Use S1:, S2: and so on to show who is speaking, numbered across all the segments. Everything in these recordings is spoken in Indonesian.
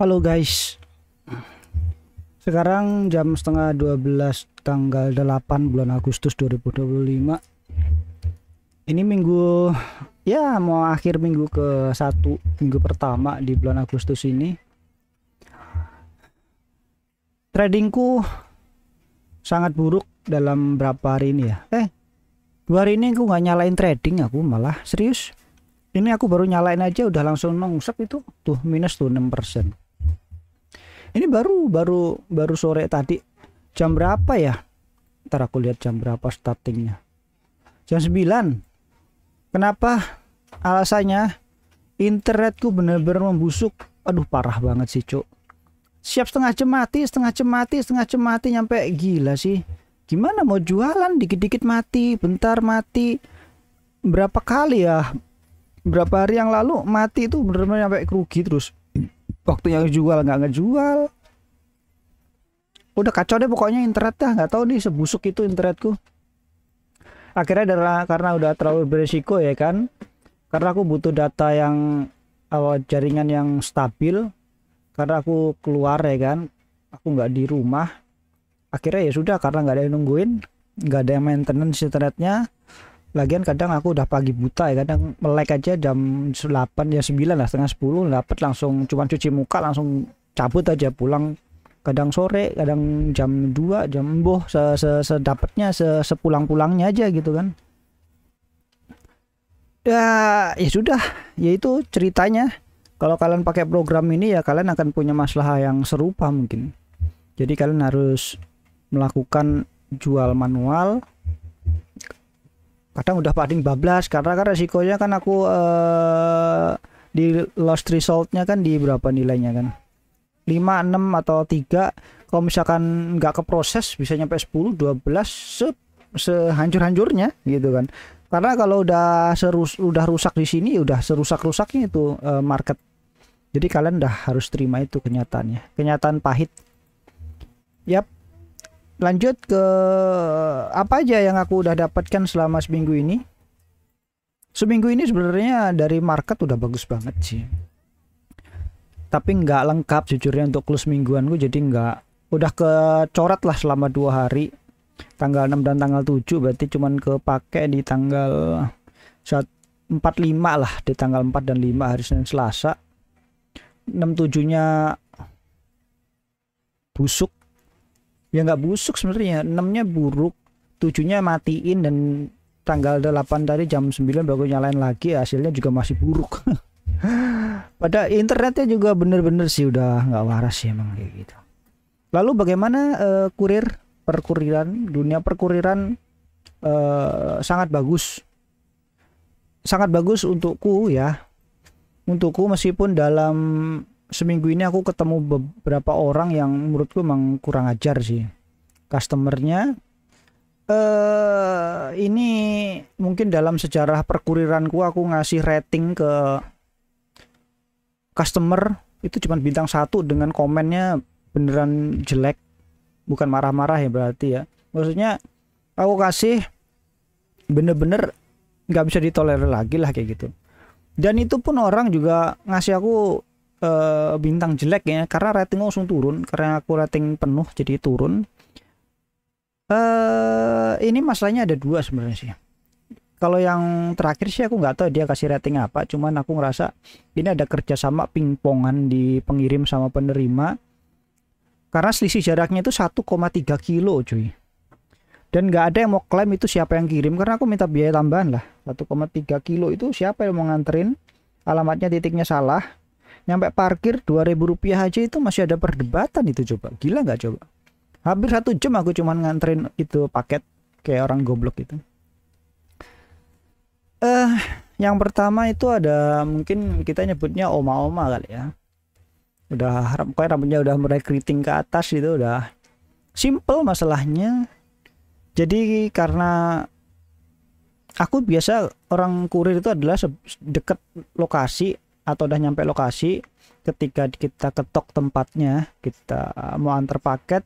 S1: Halo guys, sekarang jam setengah 12 tanggal 8 bulan Agustus 2025. Ini minggu, ya mau akhir minggu ke satu, minggu pertama di bulan Agustus ini. Tradingku sangat buruk dalam berapa hari ini ya. 2 hari ini aku nggak nyalain trading, aku malah serius. Ini aku baru nyalain aja udah langsung nongset itu tuh minus tuh 6%. Ini baru sore tadi. Jam berapa ya? Ntar aku lihat jam berapa startingnya. Jam 9. Kenapa? Alasannya internetku bener-bener membusuk. Aduh parah banget sih cuk. Siap setengah jam mati, nyampe gila sih. Gimana mau jualan dikit-dikit mati, bentar mati. Berapa kali ya? Berapa hari yang lalu mati itu bener-bener sampai rugi terus. Waktunya jual nggak ngejual. Udah kacau deh pokoknya internet dah, nggak tahu nih sebusuk itu internetku. Akhirnya karena udah terlalu beresiko ya kan. Karena aku butuh data yang jaringan yang stabil. Karena aku keluar ya kan. Aku nggak di rumah. Akhirnya ya sudah karena nggak ada yang nungguin, nggak ada yang maintenance internetnya. Lagian kadang aku udah pagi buta ya, kadang melek aja jam 8 ya 9 lah, setengah 10 dapat langsung cuman cuci muka langsung cabut aja pulang. Kadang sore, kadang jam 2, jam boh sedapatnya sepulang-pulangnya aja gitu kan. Ya sudah, yaitu ceritanya. Kalau kalian pakai program ini ya kalian akan punya masalah yang serupa mungkin. Jadi kalian harus melakukan jual manual. Kadang udah paling bablas karena kan resikonya kan aku di lost resultnya kan di berapa nilainya kan 5, 6 atau 3. Kalau misalkan nggak keproses bisa nyampe 10, 12 sehancur-hancurnya gitu kan. Karena kalau udah rusak di sini udah serusak-rusaknya itu market. Jadi kalian udah harus terima itu kenyataannya, kenyataan pahit. Yap. Lanjut ke apa aja yang aku udah dapatkan selama seminggu ini. Seminggu ini sebenarnya dari market udah bagus banget sih. Tapi nggak lengkap jujurnya untuk close mingguanku, jadi nggak udah kecoret lah selama 2 hari. Tanggal 6 dan tanggal 7 berarti cuman kepake di tanggal 4, 5 lah, di tanggal 4 dan 5 hari Senin Selasa. 6, 7-nya busuk. Ya nggak busuk sebenarnya, 6-nya buruk, 7-nya matiin, dan tanggal 8 tadi jam 9 baru nyalain lagi, hasilnya juga masih buruk. Pada internetnya juga bener-bener sih udah nggak waras sih emang kayak gitu. Lalu bagaimana perkuriran, dunia perkuriran sangat bagus untukku ya. Untukku meskipun dalam seminggu ini aku ketemu beberapa orang yang menurutku emang kurang ajar sih. Customernya ini mungkin dalam sejarah perkuriranku aku ngasih rating ke customer itu cuma bintang 1 dengan komennya beneran jelek, bukan marah-marah ya berarti ya. Maksudnya aku kasih bener-bener nggak bisa ditolerir lagi lah kayak gitu. Dan itu pun orang juga ngasih aku bintang jelek ya, karena rating langsung turun. Karena aku rating penuh jadi turun. Ini masalahnya ada 2 sebenarnya sih. Kalau yang terakhir sih aku nggak tahu dia kasih rating apa, cuman aku ngerasa ini ada kerjasama pingpongan di pengirim sama penerima. Karena selisih jaraknya itu 1,3 kilo cuy. Dan nggak ada yang mau klaim itu siapa yang kirim, karena aku minta biaya tambahan lah. 1,3 kilo itu siapa yang mau nganterin, alamatnya titiknya salah, nyampe parkir 2.000 rupiah aja itu masih ada perdebatan itu. Coba gila nggak coba, hampir 1 jam aku cuman nganterin itu paket kayak orang goblok itu. Yang pertama itu ada, mungkin kita nyebutnya oma-oma kali ya, udah pokoknya rambutnya udah mulai keriting ke atas gitu, udah simple masalahnya. Jadi karena aku biasa orang kurir itu adalah deket lokasi atau udah nyampe lokasi, ketika kita ketok tempatnya, kita mau antar paket,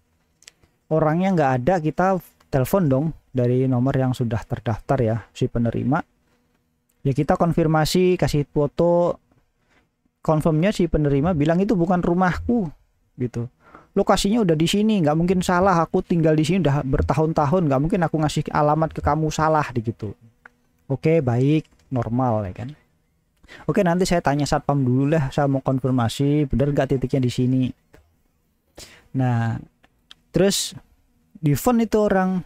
S1: orangnya nggak ada, kita telepon dong dari nomor yang sudah terdaftar ya si penerima. Ya kita konfirmasi, kasih foto, confirmnya si penerima bilang itu bukan rumahku gitu. Lokasinya udah di sini, nggak mungkin salah. Aku tinggal di sini udah bertahun-tahun, nggak mungkin aku ngasih alamat ke kamu salah gitu. Oke, baik, normal ya kan. Oke, nanti saya tanya satpam dulu lah, saya mau konfirmasi bener nggak titiknya di sini. Nah, terus di phone itu orang,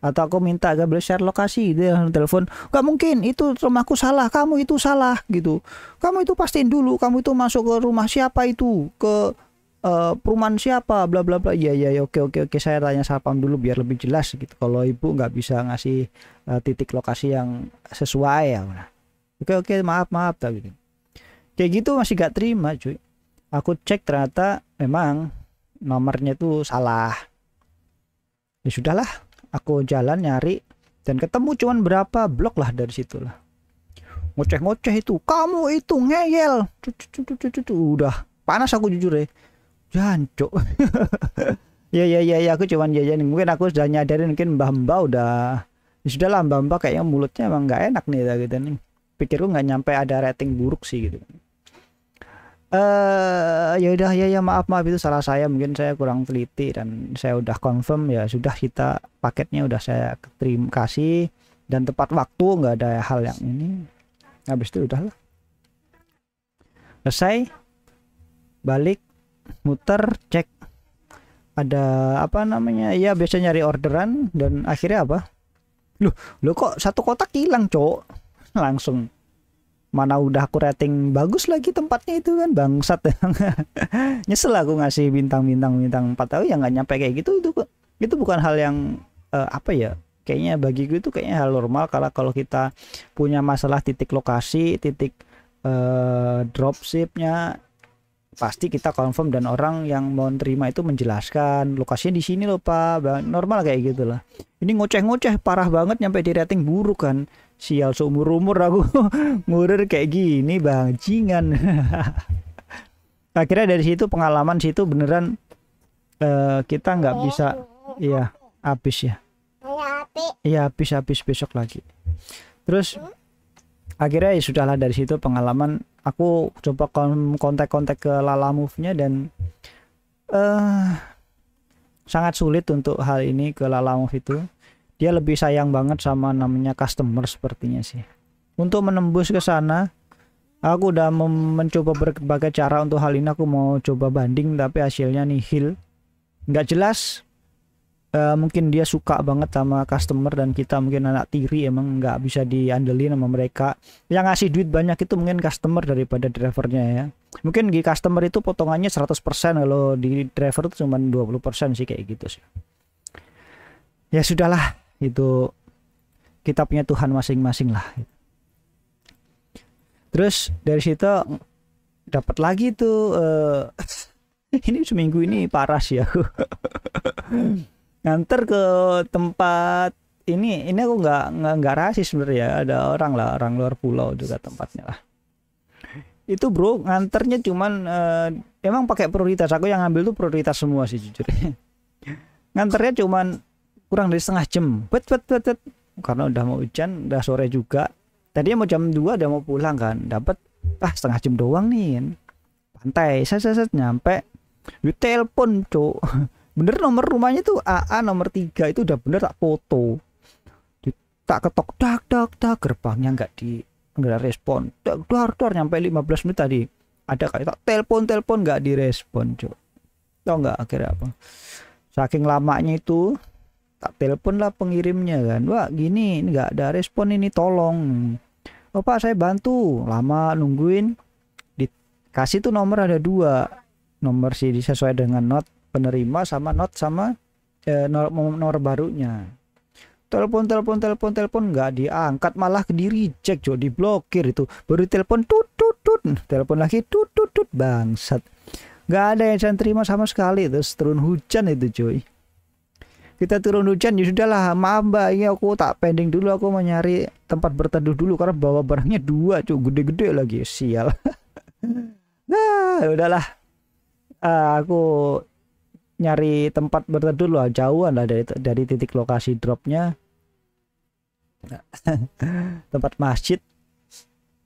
S1: atau aku minta agak share lokasi, dia telepon, nggak mungkin, itu rumahku salah, kamu itu salah gitu. Kamu itu pastiin dulu, kamu itu masuk ke rumah siapa itu, ke perumahan siapa, bla bla bla. Iya iya oke, saya tanya satpam dulu biar lebih jelas gitu. Kalau ibu nggak bisa ngasih titik lokasi yang sesuai ya. Oke maaf gitu. Kayak gitu masih gak terima cuy. Aku cek ternyata memang nomornya itu salah. Ya sudahlah, aku jalan nyari dan ketemu cuman berapa blok lah dari situ lah. Ngoceh-ngoceh itu, kamu itu ngeyel. Udah panas aku jujur ya. Jancuk. ya aku cuman jajan. Mungkin aku sudah nyadarin, mungkin mbah-mbah udah ya sudahlah, mbah-mbah kayaknya mulutnya emang nggak enak nih gitu nih. Pikirku nggak nyampe ada rating buruk sih gitu. Ya udah ya maaf itu salah saya, mungkin saya kurang teliti dan saya udah confirm ya sudah, kita paketnya udah saya terima kasih dan tepat waktu, nggak ada hal yang ini. Habis itu udahlah selesai, balik muter cek ada apa namanya ya, biasa nyari orderan dan akhirnya apa, lu kok satu kotak hilang cok. Langsung, mana udah aku rating bagus lagi tempatnya itu kan, bangsat. Nyesel aku ngasih bintang 4, tahu ya nggak nyampe kayak gitu. Itu bukan hal yang apa ya, kayaknya bagiku itu kayaknya hal normal kalau kita punya masalah titik lokasi, titik dropshipnya, pasti kita confirm dan orang yang mau terima itu menjelaskan lokasinya di sini loh Pak, normal kayak gitu lah. Ini ngoceh-ngoceh parah banget nyampe di rating buruk kan. Sial, seumur-umur aku ngurir kayak gini bajingan. Akhirnya dari situ pengalaman situ beneran kita nggak bisa, iya habis ya. Iya habis besok lagi. Terus akhirnya ya sudahlah, dari situ pengalaman aku coba kontak ke Lalamove-nya dan sangat sulit untuk hal ini ke Lalamove itu. Dia lebih sayang banget sama namanya customer sepertinya sih. Untuk menembus ke sana, aku udah mencoba berbagai cara untuk hal ini. Aku mau coba banding tapi hasilnya nihil, nggak jelas. Mungkin dia suka banget sama customer dan kita mungkin anak tiri, emang nggak bisa diandelin sama mereka. Yang ngasih duit banyak itu mungkin customer daripada drivernya ya. Mungkin di customer itu potongannya 100%, kalau di driver itu cuma 20% sih, kayak gitu sih. Ya sudahlah, itu kita punya Tuhan masing-masing lah. Terus dari situ dapat lagi tuh ini seminggu ini parah sih aku. Nganter ke tempat ini aku nggak rasis sebenarnya, ada orang luar pulau juga tempatnya lah. Itu bro nganternya cuman emang pakai prioritas, aku yang ngambil tuh prioritas semua sih jujur. Nganternya cuman kurang dari setengah jam, bet karena udah mau hujan, udah sore juga. Tadinya mau jam 2 udah mau pulang kan, dapat setengah jam doang nih. Pantai, set nyampe, telepon cuk. Bener nomor rumahnya tuh AA nomor 3 itu udah bener, tak foto. Tak ketok dak gerbangnya nggak respon. Dar nyampe 15 menit tadi. Ada kayak tak telepon nggak direspon cuk. Tau nggak akhirnya apa? Saking lamanya itu tak telepon lah pengirimnya kan, wah gini nggak ada respon ini, tolong. Oh Pak saya bantu, lama nungguin. Dikasih tuh nomor ada 2 nomor sih, sesuai dengan not penerima sama not sama nomor barunya. Telepon nggak diangkat, malah di reject jo, diblokir itu. Baru telepon tut telepon lagi tut bangsat. Nggak ada yang saya terima sama sekali. Terus turun hujan itu cuy. Kita turun hujan, ya sudahlah, maaf mbak, ini aku tak pending dulu, aku mau nyari tempat berteduh dulu karena bawa barangnya 2 cuy, gede-gede lagi, sial. Nah udahlah, aku nyari tempat berteduh loh, jauhan lah dari titik lokasi dropnya. Tempat masjid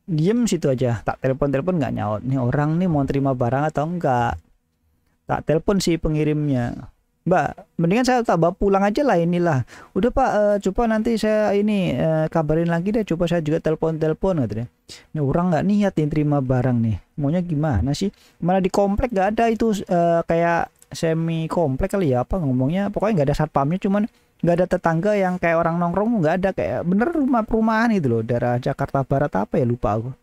S1: diem situ aja, tak telepon nggak nyaut, nih orang nih mau terima barang atau enggak. Tak telepon si pengirimnya, Mbak, mendingan saya tak bawa pulang aja lah inilah. Udah Pak, coba nanti saya ini kabarin lagi deh, coba saya juga telepon katanya. Ini orang nggak niat nih terima barang nih, maunya gimana sih? Mana di komplek nggak ada itu, kayak semi komplek kali ya apa ngomongnya, pokoknya nggak ada satpamnya, cuman nggak ada tetangga yang kayak orang nongkrong, nggak ada, kayak bener rumah perumahan itu loh, daerah Jakarta Barat apa ya lupa aku.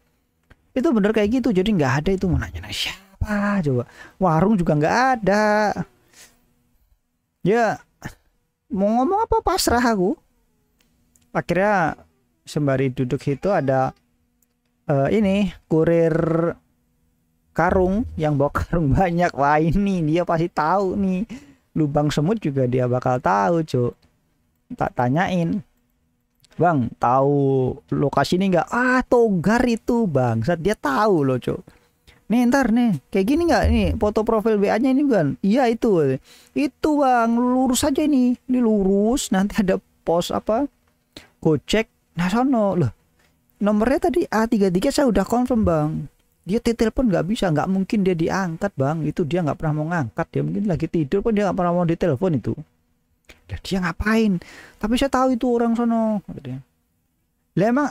S1: Itu bener kayak gitu, jadi nggak ada itu. Mau nanya siapa coba, warung juga nggak ada. Ya mau ngomong apa, pasrah aku. Akhirnya sembari duduk itu ada ini kurir karung yang bawa karung banyak. Wah ini dia pasti tahu nih, lubang semut juga dia bakal tahu cuk. Tak tanyain, Bang tahu lokasi ini nggak? Togar itu bang, saat dia tahu loh cuk. Nih ntar nih kayak gini nggak, nih foto profil WA nya ini bukan? Iya itu bang, lurus aja ini lurus, nanti ada pos apa Gojek, nah sono loh, nomornya tadi A33 saya udah confirm bang. Dia telepon nggak bisa, nggak mungkin dia diangkat bang, itu dia nggak pernah mau ngangkat, dia mungkin lagi tidur pun dia nggak pernah mau ditelepon itu. Lah dia ngapain? Tapi saya tahu itu orang sono. Lah emang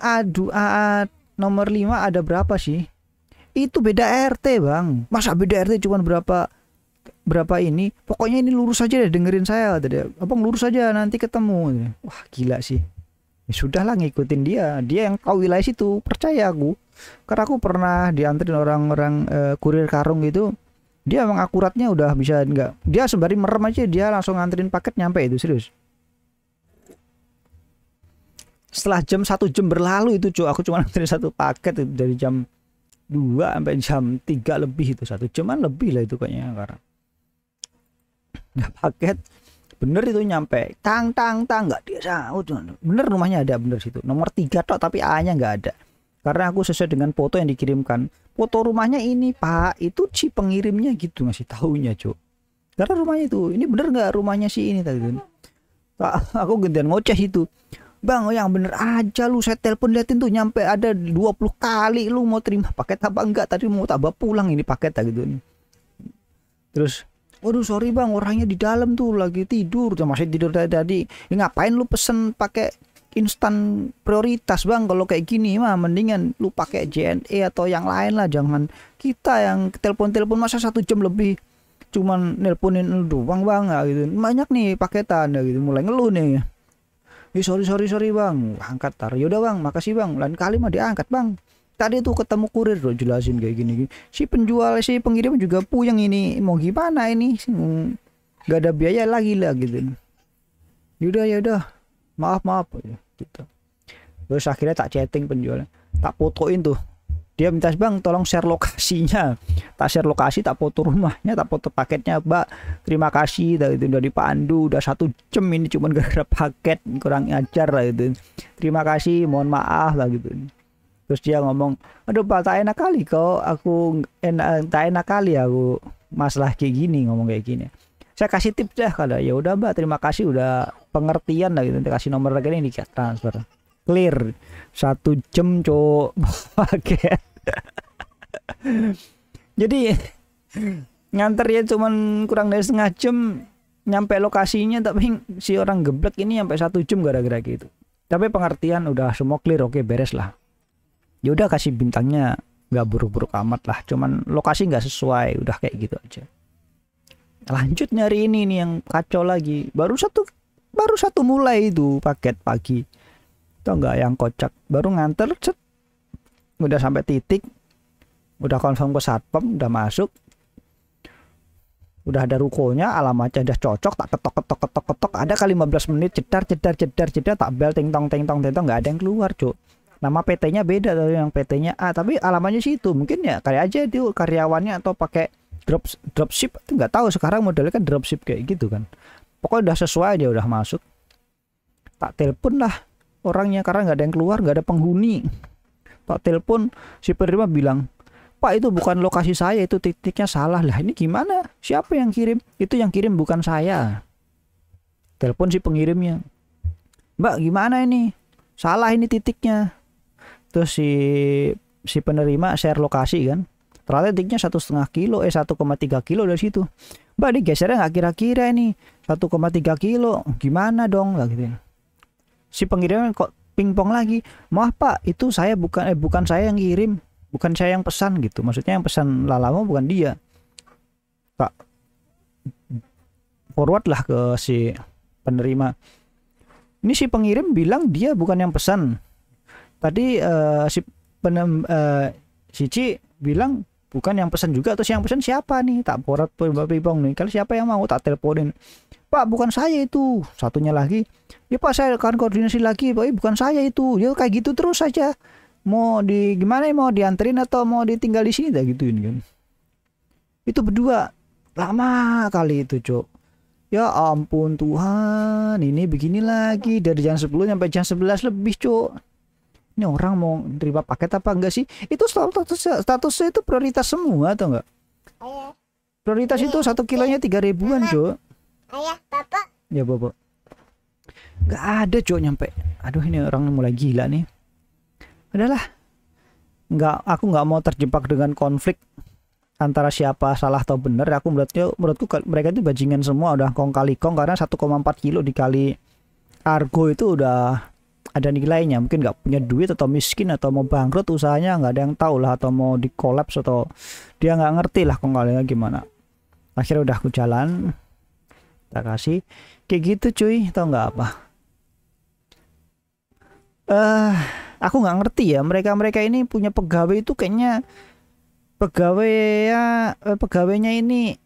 S1: nomor 5 ada berapa sih? Itu beda RT bang. Masa beda RT cuma berapa ini? Pokoknya ini lurus aja deh, dengerin saya tadi. Abang lurus aja nanti ketemu. Wah gila sih. Ya sudahlah ngikutin dia. Dia yang tahu wilayah situ, percaya aku. Karena aku pernah dianterin orang-orang kurir karung gitu. Dia emang akuratnya udah bisa, enggak. Dia sembari merem aja dia langsung nganterin paket nyampe itu, serius. Setelah 1 jam berlalu itu cuy, aku cuma nganterin 1 paket itu, dari jam 2 sampai jam 3 lebih itu, 1 jaman lebih lah itu kayaknya. Karena nah, paket bener itu nyampe tang nggak dia saut, bener rumahnya ada bener situ, nomor 3 tok tapi A nya nggak ada. Karena aku sesuai dengan foto yang dikirimkan, foto rumahnya ini Pak, itu si pengirimnya gitu ngasih taunya cuk. Karena rumahnya itu, ini bener nggak rumahnya si ini tadi kan. Aku gantian ngoceh itu, Bang yang bener aja lu, saya telepon liatin tuh nyampe ada 20 kali, lu mau terima paket apa enggak, tadi mau tak bawa pulang ini paket gitu. Terus waduh sorry bang, orangnya di dalam tuh lagi tidur, masih tidur tadi. Ya, ngapain lu pesen pakai instan prioritas bang, kalau kayak gini mah mendingan lu pakai JNE atau yang lain lah, jangan kita yang telepon masa 1 jam lebih cuman nelponin lu doang bang gitu. Banyak nih paketan gitu, mulai ngeluh nih. Sorry bang, angkat tar. Yaudah bang, makasih bang, lain kali mah diangkat bang. Tadi tuh ketemu kurir loh, jelasin kayak gini. Si penjual, si pengirim juga puyeng ini, mau gimana ini, gak ada biaya lagi lah gitu. Yaudah maaf gitu. Terus akhirnya tak chatting penjualnya, tak fotoin tuh, dia minta bang tolong share lokasinya, tak share lokasi, tak foto rumahnya, tak foto paketnya, Mbak terima kasih itu udah dipandu, udah 1 jam ini cuman gara-gara paket, kurang ajar lah itu, terima kasih, mohon maaf lah gitu. Terus dia ngomong, aduh Pak tak enak kali kok, aku tak enak kali aku masalah kayak gini, ngomong kayak gini. Saya kasih tips dah kalau ya udah Mbak terima kasih udah pengertian lah gitu, nanti kasih nomor rekening di transfer. Clear 1 jam cok paket. Jadi nganter ya cuman kurang dari setengah jam nyampe lokasinya, tapi si orang geblek ini sampai 1 jam gara-gara gitu. Tapi pengertian udah semua clear, oke beres lah. Ya udah kasih bintangnya nggak buruk-buruk amat lah, cuman lokasi nggak sesuai, udah kayak gitu aja. Lanjut nyari ini nih yang kacau lagi, baru satu mulai itu paket pagi, tau nggak yang kocak, baru nganter cet, udah sampai titik, udah confirm ke satpam, udah masuk, udah ada rukonya, alamatnya udah cocok, tak ketok, ada kali 15 menit jedar, tak bel ting tong nggak ada yang keluar cuk. Nama PT-nya beda, tapi yang PT-nya A, tapi alamatnya situ. Mungkin ya kayak aja dia karyawannya atau pakai dropship, nggak tahu sekarang modelnya kan dropship kayak gitu kan. Pokoknya udah sesuai aja, udah masuk. Tak telepon lah orangnya karena nggak ada yang keluar, nggak ada penghuni. Tak telepon, si penerima bilang, Pak itu bukan lokasi saya, itu titiknya salah. Lah ini gimana? Siapa yang kirim? Itu yang kirim bukan saya. Telepon si pengirimnya, Mbak gimana ini? Salah ini titiknya. Terus si si penerima share lokasi kan, ternyata titiknya 1,5 kilo 1,3 kilo dari situ. Mbak digesernya nggak kira-kira ini 1,3 kilo, gimana dong lah gitu. Si pengirimnya kok pingpong lagi, maaf Pak, itu saya bukan saya yang kirim, bukan saya yang pesan gitu. Maksudnya yang pesan Lalamo bukan dia. Tak forward lah ke si penerima. Ini si pengirim bilang dia bukan yang pesan. Tadi si Ci bilang bukan yang pesan juga, terus yang pesan siapa nih? Tak forward pingpong nih. Kalau siapa yang mau tak teleponin. Pak, bukan saya itu. Satunya lagi, ya Pak saya akan koordinasi lagi. Pak, bukan saya itu. Ya kayak gitu terus saja. Mau di gimana? Mau dianterin atau mau ditinggal di sini? Tak gituin kan. Itu berdua lama kali itu, Cok. Ya ampun Tuhan, ini begini lagi dari jam 10 sampai jam 11 lebih, Cok. Ini orang mau terima paket apa enggak sih? Itu statusnya itu prioritas semua atau enggak? Prioritas itu 1 kilonya 3.000-an, Cok.
S2: Ayah, Bapak.
S1: Ya, Bapak. Enggak ada, Cok, nyampe. Aduh, ini orang mulai gila nih. Udahlah. Aku enggak mau terjebak dengan konflik antara siapa salah atau benar. Menurutku mereka itu bajingan semua, udah kong kali kong, karena 1,4 kilo dikali argo itu udah ada nilainya. Mungkin nggak punya duit atau miskin atau mau bangkrut usahanya, nggak ada yang tahu lah, atau mau di kolaps atau dia nggak ngerti lah kong kalinya gimana. Akhirnya udah aku jalan, tak kasih kayak gitu cuy, tau nggak apa? Aku nggak ngerti ya, mereka ini punya pegawai itu kayaknya pegawainya ini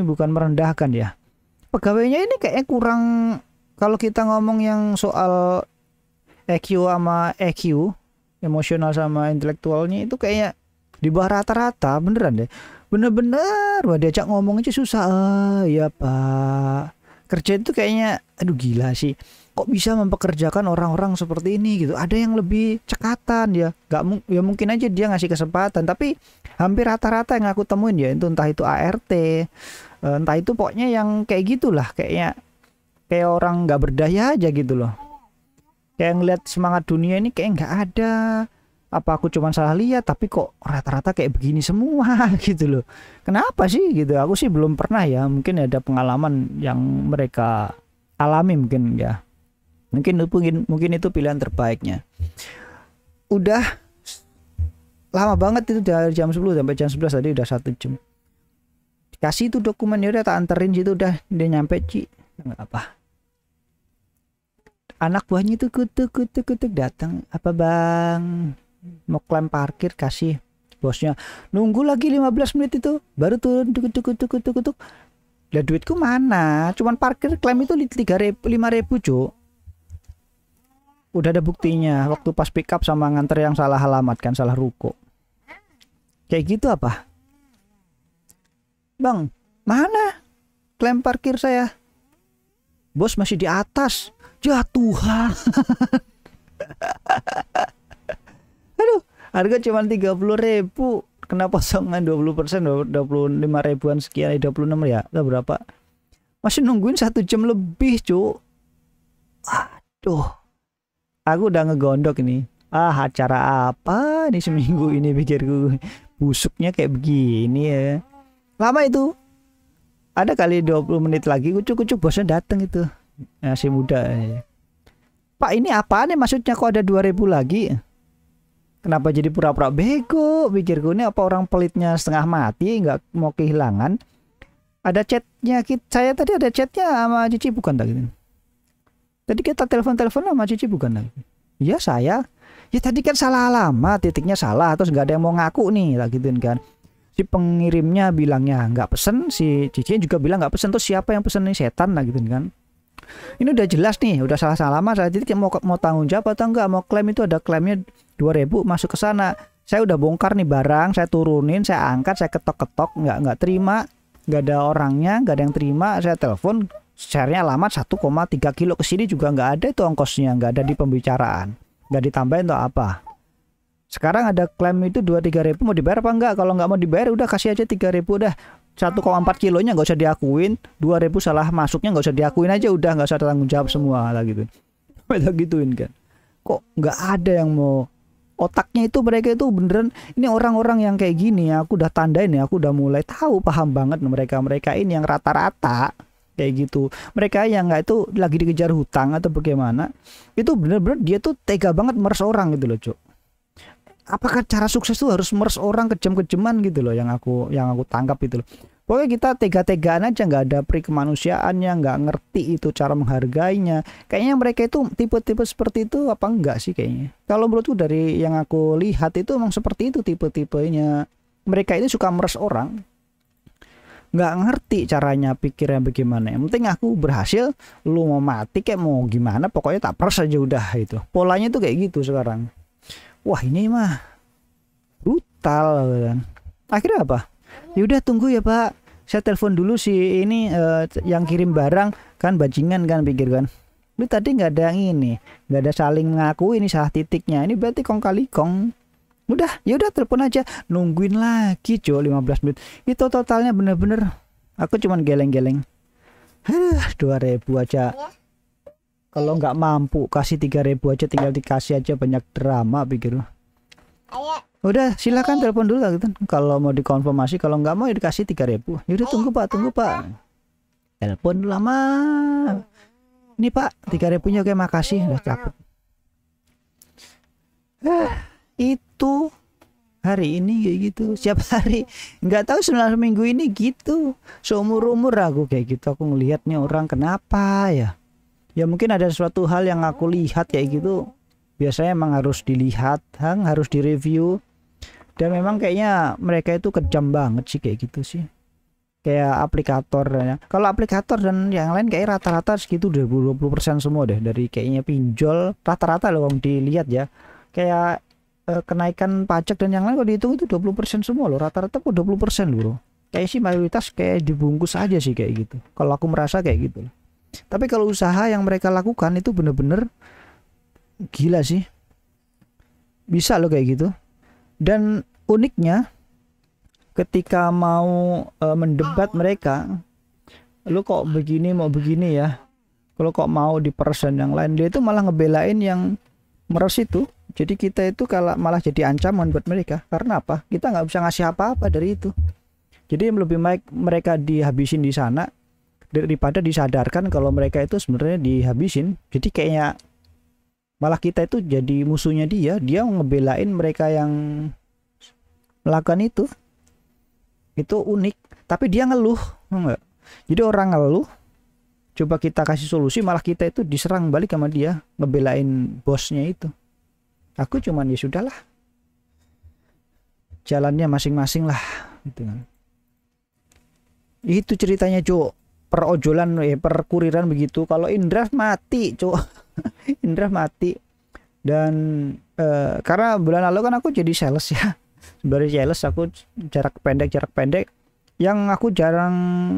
S1: bukan merendahkan ya. Pegawainya ini kayaknya kurang, kalau kita ngomong yang soal EQ sama EQ, emosional sama intelektualnya itu kayaknya di bawah rata-rata, beneran deh. Bener-bener diajak ngomong aja susah. Ya Pak, kerja itu kayaknya aduh gila sih. Kok bisa mempekerjakan orang-orang seperti ini gitu? Ada yang lebih cekatan ya, ya mungkin aja dia ngasih kesempatan, tapi hampir rata-rata yang aku temuin ya itu entah itu ART, entah itu pokoknya yang kayak gitulah, kayak orang nggak berdaya aja gitu loh. Kayak ngeliat semangat dunia ini kayak nggak ada. Apa aku cuma salah lihat, tapi kok rata-rata kayak begini semua gitu loh. Kenapa sih gitu? Aku sih belum pernah ya, mungkin ada pengalaman yang mereka alami mungkin ya. Mungkin itu pilihan terbaiknya. Udah lama banget itu, dari jam 10 sampai jam 11 tadi udah 1 jam. Dikasih itu dokumennya, udah tak anterin situ, udah dia nyampe Ci. Enggak apa. Anak buahnya itu kutuk datang, apa Bang? Mau klaim parkir, kasih. Bosnya nunggu lagi 15 menit itu baru turun tuk. Lah duitku mana? Cuman parkir klaim itu 5.000, Cuk. Udah ada buktinya waktu pas pick up sama nganter yang salah alamat kan, salah ruko. Kayak gitu apa? Bang, mana klaim parkir saya? Bos masih di atas. Ya Tuhan. Aduh, harga cuma 30.000, kena potongan 20%, 25.000-an sekian, 26 ya, atau berapa? Masih nungguin 1 jam lebih, Cuk. Aduh. Aku udah ngegondok ini. Acara apa nih seminggu ini, pikirku. Busuknya kayak begini ya. Lama itu. Ada kali 20 menit lagi kucuk-kucuk bosnya datang itu. Masih muda. Pak, ini apa nih maksudnya, kok ada 2.000 lagi? Kenapa jadi pura-pura bego? Pikirku ini apa orang pelitnya setengah mati, nggak mau kehilangan. Ada chatnya, saya tadi ada chatnya sama Cici bukan tak gitu? Tadi kita telepon sama Cici bukan tak? Iya saya. Ya tadi kan salah alamat, titiknya salah, terus nggak ada yang mau ngaku nih, tak gituin kan? Si pengirimnya bilangnya nggak pesen, si Cici juga bilang nggak pesen, terus siapa yang pesen nih, setan lah gituin kan? Ini udah jelas nih, udah salah alamat. Saya titik mau tanggung jawab atau enggak, mau klaim itu ada klaimnya 2.000 masuk ke sana. Saya udah bongkar nih barang, saya turunin, saya angkat, saya ketok-ketok, nggak terima, nggak ada orangnya, nggak ada yang terima. Saya telepon, share-nya alamat 1,3 kilo ke sini juga nggak ada itu ongkosnya, nggak ada di pembicaraan, nggak ditambahin atau apa. Sekarang ada klaim itu 2-3 ribu, mau dibayar apa enggak? Kalau nggak mau dibayar udah kasih aja 3.000, udah 1,4 kilonya nggak usah diakuin, 2.000 salah masuknya nggak usah diakuin aja, udah nggak usah tanggung jawab semua lah gitu. Kita gituin kan. Kok nggak ada yang mau otaknya itu mereka itu beneran ini orang-orang yang kayak gini ya, aku udah tandain ya, aku udah mulai tahu paham banget mereka ini yang rata-rata kayak gitu. Mereka yang nggak itu lagi dikejar hutang atau bagaimana, itu bener-bener dia tuh tega banget meres orang gitu loh Cuk. Apakah cara sukses tuh harus meres orang kejam-kejaman gitu loh, yang aku tangkap itu loh. Pokoknya kita tega-tegaan aja, nggak ada pri kemanusiaannya, nggak ngerti itu cara menghargainya. Kayaknya mereka itu tipe-tipe seperti itu apa enggak sih kayaknya. Kalau menurutku dari yang aku lihat itu emang seperti itu tipe-tipenya. Mereka ini suka meres orang. Nggak ngerti caranya pikirnya bagaimana. Yang penting aku berhasil, lu mau mati kayak mau gimana, pokoknya tak peres aja udah itu. Polanya tuh kayak gitu sekarang. Wah ini mah brutal kan. Akhirnya apa? Ya udah tunggu ya Pak, saya telepon dulu si ini yang kirim barang kan, bajingan kan pikir kan. Lu tadi nggak ada yang ini, nggak ada saling mengaku ini salah titiknya. Ini berarti kong kali kong. Udah, ya udah telepon aja, nungguin lagi 15 menit. Itu totalnya bener-bener aku cuman geleng-geleng. 2.000 aja. Kalau nggak mampu kasih 3.000 aja, tinggal dikasih aja, banyak drama pikir. Udah silakan telepon dulu gitu. Kalau mau dikonfirmasi, kalau nggak mau ya dikasih 3.000. Yaudah tunggu Pak. Telepon dulu lama. Ini Pak 3.000-nya, oke makasih, udah capek. Itu hari ini kayak gitu, setiap hari nggak tahu 9 minggu ini gitu, seumur-umur aku kayak gitu. Aku ngelihatnya orang kenapa ya mungkin ada suatu hal yang aku lihat kayak gitu. Biasanya emang harus dilihat, harus direview. Dan memang kayaknya mereka itu kejam banget sih kayak gitu sih. Kayak aplikator ya. Kalau aplikator dan yang lain kayak rata-rata segitu deh, 20% semua deh dari kayaknya pinjol rata-rata loh kalau dilihat ya. Kayak kenaikan pajak dan yang lain kalau dihitung itu 20% semua loh, rata-rata kok 20% loh. Kayak sih mayoritas kayak dibungkus aja sih kayak gitu. Kalau aku merasa kayak gitu. Tapi kalau usaha yang mereka lakukan itu bener-bener gila sih. Bisa loh kayak gitu. Dan uniknya ketika mau mendebat mereka, lu kok begini mau begini ya, kalau kok mau di persen yang lain, dia itu malah ngebelain yang meres itu. Jadi kita itu kalau malah jadi ancaman buat mereka. Karena apa? Kita nggak bisa ngasih apa-apa dari itu. Jadi lebih baik mereka dihabisin di sana daripada disadarkan kalau mereka itu sebenarnya dihabisin. Jadi kayaknya malah kita itu jadi musuhnya dia ngebelain mereka yang melakukan itu unik. Tapi dia ngeluh, enggak? Jadi orang ngeluh, coba kita kasih solusi, malah kita itu diserang balik sama dia, ngebelain bosnya itu. Aku cuman ya sudahlah, jalannya masing-masing lah gitu kan. Itu ceritanya Cuk, perojolan perkuriran begitu. Kalau Indra mati Cuk. Indra mati. Dan karena bulan lalu kan aku jadi sales ya. Sebagai sales aku jarak pendek yang aku jarang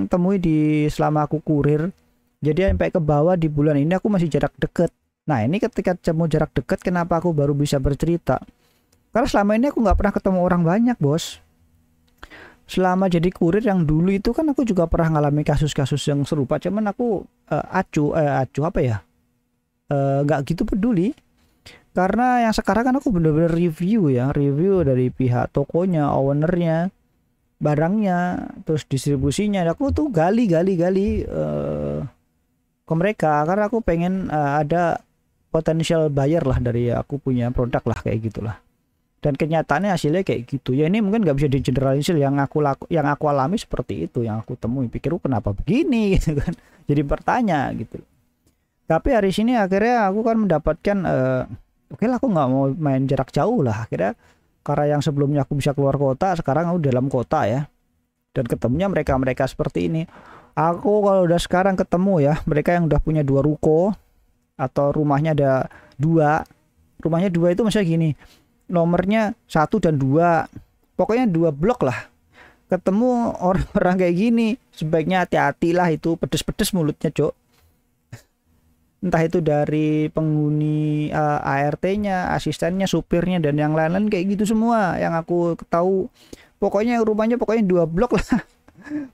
S1: temui di selama aku kurir. Jadi sampai ke bawah di bulan ini aku masih jarak deket. Nah ini ketika mau jarak dekat, kenapa aku baru bisa bercerita? Karena selama ini aku nggak pernah ketemu orang banyak bos. Selama jadi kurir yang dulu itu kan aku juga pernah ngalami kasus-kasus yang serupa. Cuman aku acuh apa ya, nggak gitu peduli. Karena yang sekarang kan aku bener-bener review dari pihak tokonya, ownernya, barangnya, terus distribusinya. Aku tuh gali ke mereka karena aku pengen ada potensial buyer lah dari aku punya produk lah kayak gitulah. Dan kenyataannya hasilnya kayak gitu. Ya ini mungkin nggak bisa digeneralisir, yang aku alami seperti itu, yang aku temui. Pikir kenapa begini gitu kan. Jadi bertanya gitu. Tapi hari sini akhirnya aku kan mendapatkan oke lah, aku nggak mau main jarak jauh lah. Akhirnya karena yang sebelumnya aku bisa keluar kota, sekarang aku dalam kota ya. Dan ketemunya mereka seperti ini. Aku kalau udah sekarang ketemu ya, mereka yang udah punya 2 ruko atau rumahnya ada 2. Rumahnya 2 itu misalnya gini, nomornya 1 dan 2. Pokoknya 2 blok lah. Ketemu orang-orang kayak gini, sebaiknya hati-hati lah, itu pedes-pedes mulutnya, Cok. Entah itu dari penghuni ART-nya, asistennya, supirnya, dan yang lain-lain kayak gitu semua yang aku tahu. Pokoknya rumahnya 2 blok lah.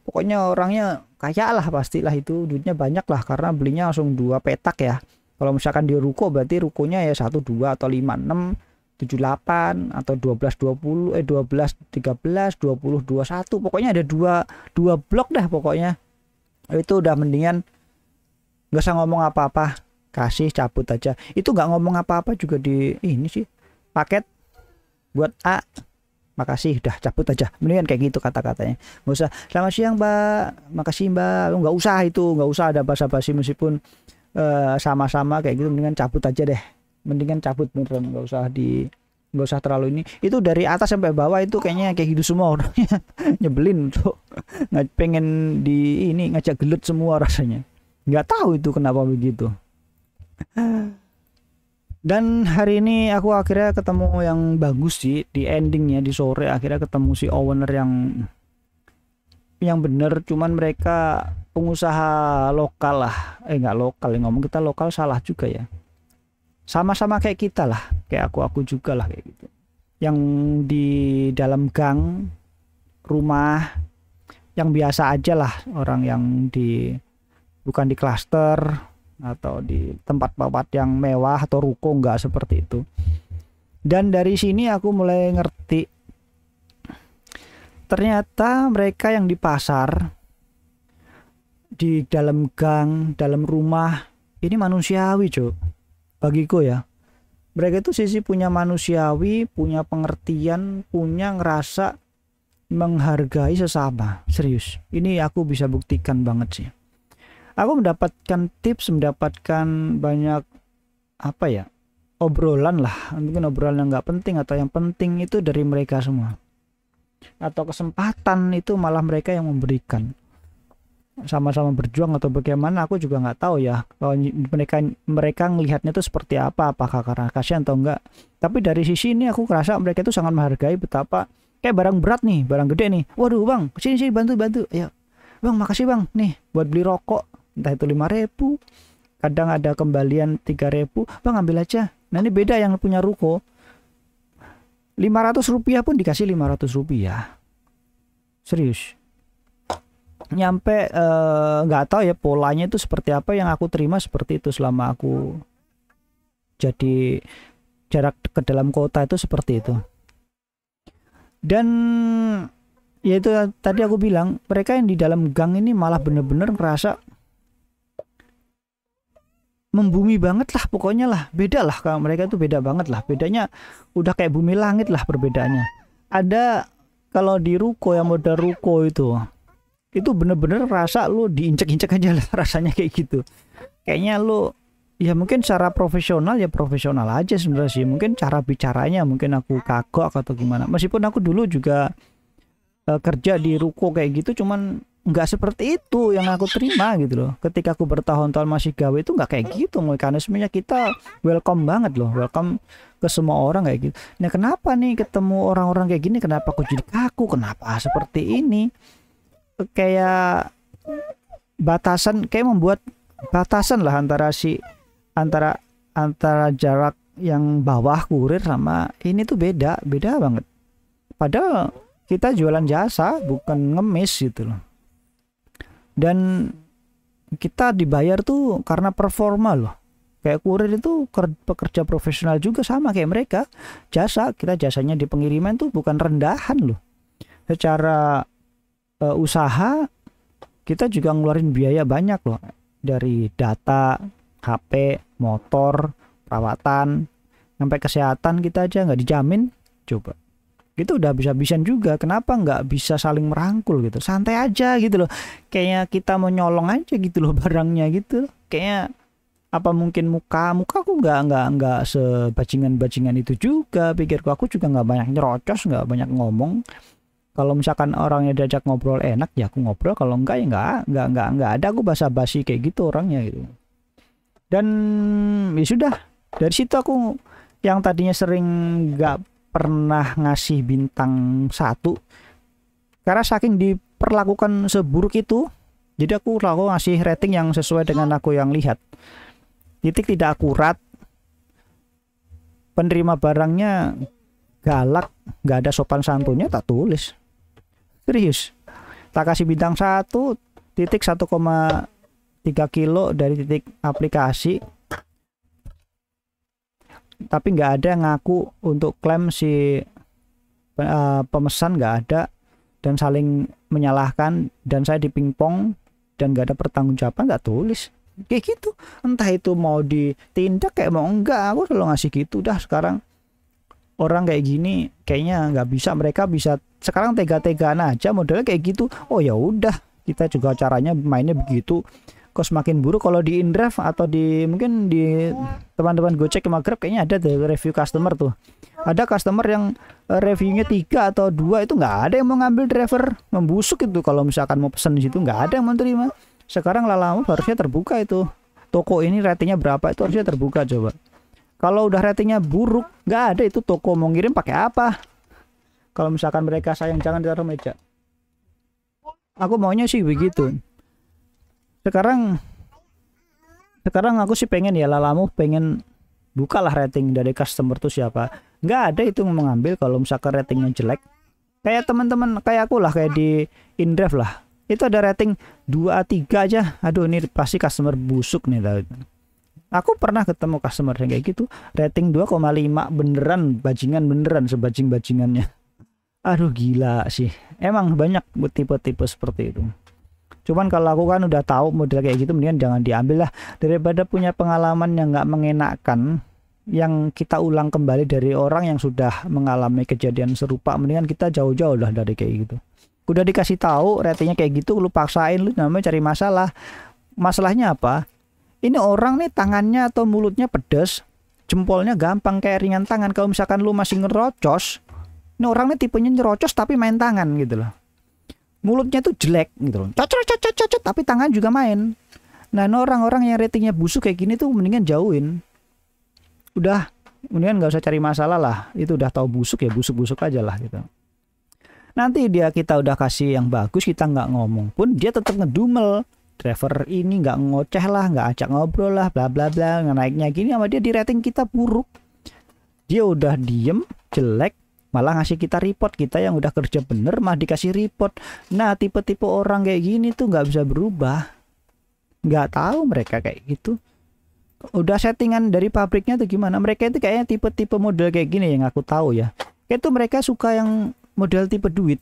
S1: Pokoknya orangnya kaya lah, pastilah itu duitnya banyak lah, karena belinya langsung 2 petak ya. Kalau misalkan di ruko berarti rukonya ya 1, 2 atau 5, 6. 1278 atau 1220 1213 2021, pokoknya ada dua blok dah pokoknya. Itu udah mendingan nggak usah ngomong apa-apa, kasih cabut aja. Itu nggak ngomong apa-apa juga di ini sih, paket buat A, makasih, udah cabut aja, mendingan kayak gitu kata-katanya. Nggak usah selamat siang mbak, makasih mbak, nggak usah, itu nggak usah ada basa-basi. Meskipun sama-sama kayak gitu, mendingan cabut aja deh, mendingan cabut beneran, nggak usah terlalu ini. Itu dari atas sampai bawah itu kayaknya kayak gitu semua orangnya. Nyebelin tuh, nggak pengen di ini ngajak gelut semua rasanya, nggak tahu itu kenapa begitu. Dan hari ini aku akhirnya ketemu yang bagus sih di endingnya, di sore akhirnya ketemu si owner yang bener. Cuman mereka pengusaha lokal lah, nggak lokal, ngomong kita lokal salah juga ya, sama-sama kayak kita lah, kayak aku juga lah kayak gitu, yang di dalam gang rumah yang biasa aja lah, orang yang bukan di klaster atau di tempat-tempat yang mewah atau ruko, enggak seperti itu. Dan dari sini aku mulai ngerti ternyata mereka yang di pasar, di dalam gang, dalam rumah ini manusiawi Cok, bagiku ya. Mereka itu sisi punya manusiawi, punya pengertian, punya ngerasa menghargai sesama. Serius, ini aku bisa buktikan banget sih. Aku mendapatkan tips, mendapatkan banyak apa ya, obrolan lah, mungkin obrolan yang nggak penting atau yang penting itu dari mereka semua, atau kesempatan itu malah mereka yang memberikan, sama-sama berjuang atau bagaimana aku juga nggak tahu ya. Kalau mereka ngelihatnya itu seperti apa, apakah karena kasihan atau enggak. Tapi dari sisi ini aku ngerasa mereka itu sangat menghargai betapa kayak barang berat nih, barang gede nih, waduh bang sini bantu, ayo bang makasih bang nih buat beli rokok, entah itu 5.000, kadang ada kembalian 3.000, bang ambil aja. Nah ini beda yang punya ruko, 500 rupiah pun dikasih 500 rupiah. Serius, nyampe nggak tahu ya polanya itu seperti apa, yang aku terima seperti itu selama aku jadi jarak ke dalam kota itu seperti itu. Dan ya itu tadi aku bilang, mereka yang di dalam gang ini malah bener-bener ngerasa membumi banget lah, pokoknya lah, beda lah. Kalau mereka tuh beda banget lah, bedanya udah kayak bumi langit lah perbedaannya. Ada kalau di ruko, yang modal ruko itu bener-bener rasa lu diinjek-injek aja lah rasanya kayak gitu. Kayaknya lu ya mungkin secara profesional ya profesional aja sebenarnya sih, mungkin cara bicaranya mungkin aku kagok atau gimana. Meskipun aku dulu juga kerja di ruko kayak gitu, cuman nggak seperti itu yang aku terima gitu loh. Ketika aku bertahun-tahun masih gawe itu nggak kayak gitu mekanismenya. Kita welcome banget loh, welcome ke semua orang kayak gitu. Nah kenapa nih ketemu orang-orang kayak gini, kenapa aku jadi kaku, kenapa seperti ini, kayak batasan, kayak membuat batasan lah antara jarak yang bawah kurir sama ini tuh beda banget. Padahal kita jualan jasa bukan ngemis gitu loh. Dan kita dibayar tuh karena performa loh. Kayak kurir itu pekerja profesional juga sama kayak mereka. Kita jasanya di pengiriman tuh bukan rendahan loh. Secara usaha kita juga ngeluarin biaya banyak loh, dari data, HP, motor, perawatan, sampai kesehatan kita aja nggak dijamin. Coba gitu udah bisa-bisan juga, kenapa nggak bisa saling merangkul gitu, santai aja gitu loh, kayak kita mau nyolong aja gitu loh barangnya gitu. Kayak apa mungkin muka aku nggak sebajingan itu juga, pikirku. Aku juga nggak banyak nyerocos, nggak banyak ngomong. Kalau misalkan orangnya diajak ngobrol enak ya aku ngobrol, kalau enggak ya nggak ada aku basa-basi kayak gitu orangnya gitu. Dan ya sudah, dari situ aku yang tadinya sering nggak pernah ngasih bintang 1 karena saking diperlakukan seburuk itu, jadi aku ngasih rating yang sesuai dengan aku yang lihat. Titik tidak akurat, penerima barangnya galak, nggak ada sopan santunnya, tak tulis. Serius, tak kasih bintang 1, titik 1,3 kilo dari titik aplikasi. tapi nggak ada yang ngaku untuk klaim si pemesan, nggak ada, dan saling menyalahkan, dan saya dipingpong dan nggak ada pertanggungjawaban, nggak tulis kayak gitu. Entah itu mau ditindak kayak mau enggak, aku selalu ngasih gitu. Dah sekarang orang kayak gini kayaknya nggak bisa, mereka bisa sekarang tega-tegaan aja modelnya kayak gitu. Oh ya udah, kita juga caranya mainnya begitu. Kok semakin buruk kalau di Indraf atau di mungkin di teman-teman Gojek sama Grab, kayaknya ada tuh review customer tuh. Ada customer yang reviewnya 3 atau 2 itu nggak ada yang mau ngambil, driver membusuk itu kalau misalkan mau pesen di situ, nggak ada yang mau terima. Sekarang Lalamove harusnya terbuka itu. Toko ini ratingnya berapa itu harusnya terbuka coba. Kalau udah ratingnya buruk, nggak ada itu toko mau ngirim pakai apa. Kalau misalkan mereka sayang, jangan ditaruh meja. Aku maunya sih begitu. Sekarang aku sih pengen ya Lalamove pengen bukalah rating dari customer tuh siapa. Nggak ada itu yang mengambil kalau misalkan ratingnya jelek. Kayak teman-teman kayak aku lah, kayak di Indraf lah. Itu ada rating 2-3 aja. Aduh, ini pasti customer busuk nih. Aku pernah ketemu customer yang kayak gitu, rating 2,5 beneran, bajingan beneran, sebajing-bajingannya. Aduh gila sih. Emang banyak tipe-tipe seperti itu. Cuman kalau aku kan udah tahu model kayak gitu, mendingan jangan diambil lah, daripada punya pengalaman yang nggak mengenakan yang kita ulang kembali dari orang yang sudah mengalami kejadian serupa. Mendingan kita jauh-jauh lah dari kayak gitu. Udah dikasih tahu ratingnya kayak gitu, lu paksain, lu namanya cari masalah. Masalahnya apa? Ini orang nih tangannya atau mulutnya pedes, jempolnya gampang kayak ringan tangan. Kalau misalkan lu masih ngerocos, ini orang nih tipenya nyerocos tapi main tangan gitu loh. Mulutnya tuh jelek gitu loh, cocot, tapi tangan juga main. Nah, orang-orang yang ratingnya busuk kayak gini tuh mendingan jauhin. Udah, mendingan nggak usah cari masalah lah. Itu udah tahu busuk ya busuk-busuk aja lah gitu. Nanti kita udah kasih yang bagus, kita nggak ngomong pun dia tetap ngedumel. Driver ini nggak ngoceh lah, nggak ajak ngobrol lah, bla bla bla. Naiknya gini sama dia, di rating kita buruk. Dia udah diem, jelek, malah ngasih kita report. Kita yang udah kerja bener mah dikasih report. Nah, tipe-tipe orang kayak gini tuh nggak bisa berubah. Nggak tahu mereka kayak gitu. Udah settingan dari pabriknya tuh gimana. Mereka itu kayaknya tipe-tipe model kayak gini yang aku tahu ya. Kayak tuh mereka suka yang model tipe duit,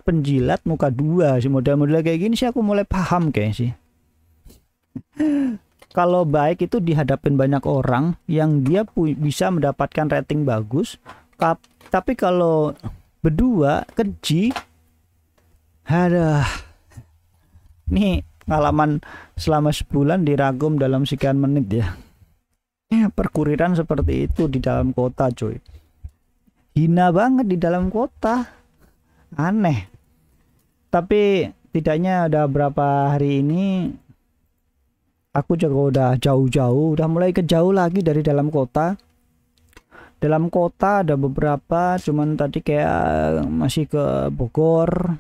S1: penjilat muka dua sih. Model-model kayak gini sih aku mulai paham kayak sih. Kalau baik itu dihadapin banyak orang yang dia bisa mendapatkan rating bagus. Tapi kalau berdua keji, ada nih pengalaman selama sebulan diragum dalam sekian menit ya. Perkuriran seperti itu di dalam kota coy. Hina banget di dalam kota. Aneh. Tapi tidaknya ada berapa hari ini aku juga udah jauh-jauh, udah mulai kejauh lagi dari dalam kota. Dalam kota ada beberapa, cuman tadi kayak masih ke Bogor,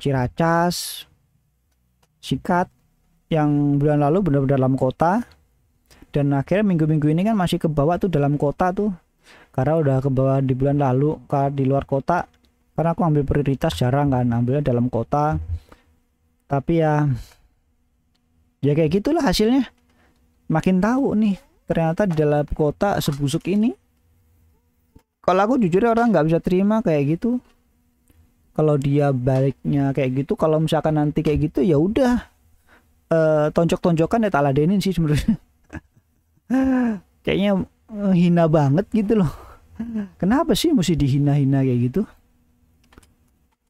S1: Ciracas, Sikat, yang bulan lalu benar-benar dalam kota. Dan akhirnya minggu-minggu ini kan masih ke bawah tuh dalam kota tuh, karena udah ke bawah di bulan lalu. Kalau di luar kota, karena aku ambil prioritas, jarang kan ambilnya dalam kota. Tapi ya kayak gitulah hasilnya. Makin tahu nih, ternyata di dalam kota sebusuk ini. Kalau aku jujur orang nggak bisa terima kayak gitu. Kalau dia baliknya kayak gitu, kalau misalkan nanti kayak gitu ya udah, tonjok-tonjokan ya tak ladenin sih sebenarnya. Kayaknya hina banget gitu loh. Kenapa sih mesti dihina-hina kayak gitu?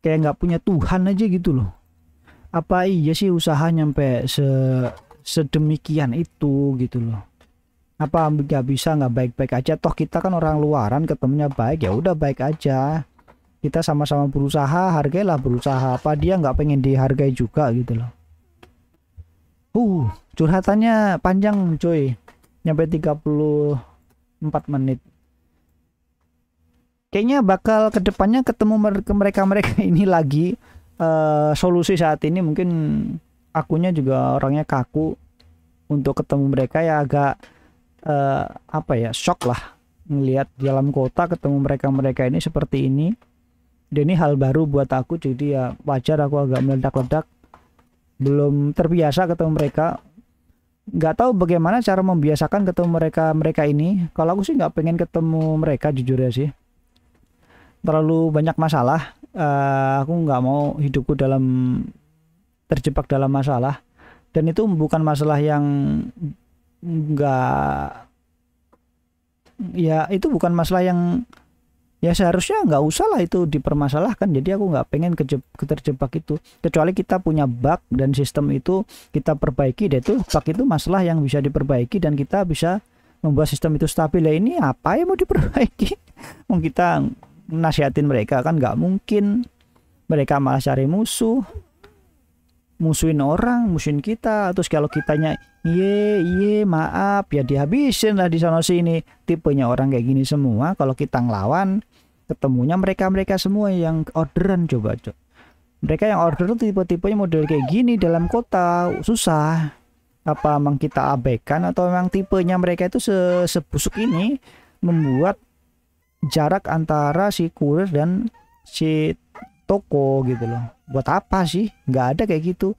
S1: Kayak nggak punya Tuhan aja gitu loh. Apa iya sih usaha nyampe sedemikian itu gitu loh? Apa nggak bisa nggak baik-baik aja? Toh kita kan orang luaran, ketemunya baik ya udah baik aja. Kita sama-sama berusaha, hargailah berusaha. Apa dia nggak pengen dihargai juga gitu loh? Curhatannya panjang coy, nyampe 34 menit. Kayaknya bakal kedepannya ketemu mereka ini lagi. Solusi saat ini mungkin akunya juga orangnya kaku untuk ketemu mereka, ya agak apa ya, shock lah ngelihat dalam kota ketemu mereka ini seperti ini. Dan ini hal baru buat aku, jadi ya wajar aku agak meledak-ledak. Belum terbiasa ketemu mereka. nggak tahu bagaimana cara membiasakan ketemu mereka ini. Kalau aku sih nggak pengen ketemu mereka jujur ya sih, terlalu banyak masalah. Aku nggak mau hidupku terjebak dalam masalah, dan itu bukan masalah yang nggak, ya itu bukan masalah yang ya seharusnya nggak usah lah itu dipermasalahkan. Jadi aku nggak pengen terjebak itu, kecuali kita punya bug dan sistem itu kita perbaiki. Dan itu bug itu masalah yang bisa diperbaiki dan kita bisa membuat sistem itu stabil. Ya ini apa yang mau diperbaiki? Mau kita nasihatin mereka kan nggak mungkin. Mereka malah cari musuhin orang, musuhin kita. Terus kalau kitanya iye maaf ya dihabisin lah di sana sini. Tipenya orang kayak gini semua. Kalau kita ngelawan, ketemunya mereka semua yang orderan. Coba. Mereka yang order tuh tipe-tipenya model kayak gini dalam kota. Susah. Apa emang kita abaikan atau memang tipenya mereka itu sebusuk ini membuat jarak antara si kurir dan si toko gitu loh. Buat apa sih? Nggak ada kayak gitu.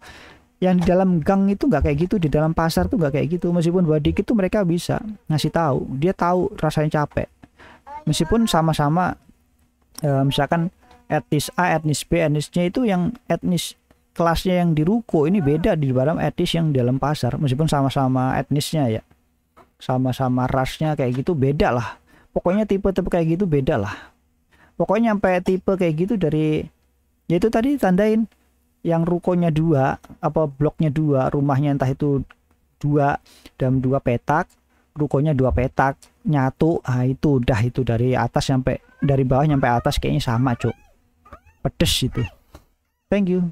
S1: Yang di dalam gang itu nggak kayak gitu, di dalam pasar tuh nggak kayak gitu. Meskipun buat dikit tuh mereka bisa ngasih tahu. Dia tahu rasanya capek. Meskipun sama-sama misalkan etnis A, etnis B, etnisnya itu yang etnis kelasnya yang di ruko ini beda di dalam etnis yang di dalam pasar. Meskipun sama-sama etnisnya ya, sama-sama rasnya kayak gitu beda lah. Pokoknya tipe-tipe kayak gitu beda lah. Pokoknya sampai tipe kayak gitu dari, yaitu tadi tandain yang rukonya 2, apa bloknya 2, rumahnya entah itu 2 dan 2 petak, rukonya 2 petak nyatu. Itu udah, itu dari atas sampai dari bawah sampai atas kayaknya sama, Cuk. Pedes itu. Thank you.